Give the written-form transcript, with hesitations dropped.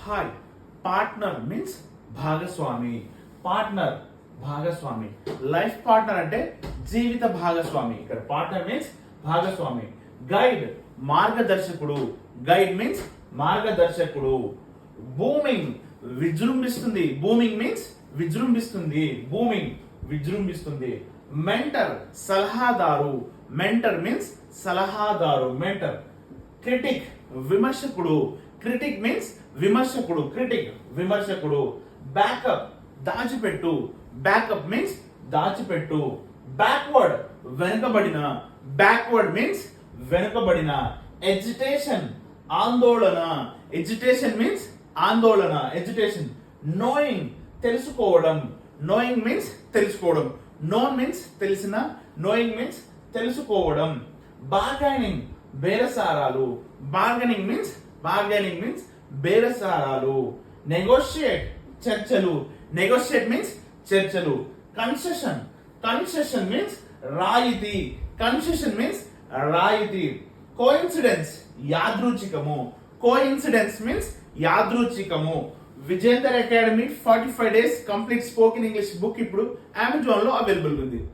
Hi. Partner means భాగస్వామి. Partner భాగస్వామి. Life partner అంటే జీవిత భాగస్వామి. ఇక్కడ పార్ట్నర్ మీన్స్ భాగస్వామి. గైడ్ మార్గదర్శకుడు. గైడ్ మీన్స్ మార్గదర్శకుడు. బూమింగ్ విజృంభిస్తుంది. బూమింగ్ మీన్స్ విజృంభిస్తుంది. బూమింగ్ విజృంభిస్తుంది. మెంటర్ సలహాదారు. మెంటర్ మీన్స్ సలహాదారు. మెంటర్. క్రిటిక్ విమర్శకుడు. క్రిటిక్ మీన్స్ విమర్శకుడు. క్రిటిక్ విమర్శకుడు. బ్యాకప్ దాచిపెట్టు. బ్యాకప్ మీన్స్ దాచిపెట్టు. బ్యాక్వర్డ్ వెనుకబడిన. బ్యాక్వర్డ్ మీన్స్ వెనుకబడిన. ఎజిటేషన్ ఆందోళన. ఎజిటేషన్ మీన్స్ ఆందోళన. ఎజిటేషన్. నోయింగ్ తెలుసుకోవడం. నోయింగ్ మీన్స్ తెలుసుకోవడం. నోన్ మీన్స్ తెలిసిన. నోయింగ్ మీన్స్ తెలుసుకోవడం. బార్గైనింగ్ బేరసారాలు. బార్గెనింగ్ మీన్స్ బేరసారాలు. నెగోషియేట్ చర్చలు. నెగోషియేట్ మీన్స్ చర్చలు. కన్సెషన్. కన్సెషన్ మీన్స్ రాయితీ. కన్సెషన్ మీన్స్ రాయితీ. కోఇన్సిడెన్స్ యాదృచ్ఛికము. కోఇన్సిడెన్స్ మీన్స్ యాదృచ్ఛికము. Vijender academy 45 days complete spoken English book ఇప్పుడు అమెజాన్ లో అవైలబుల్ ఉంది.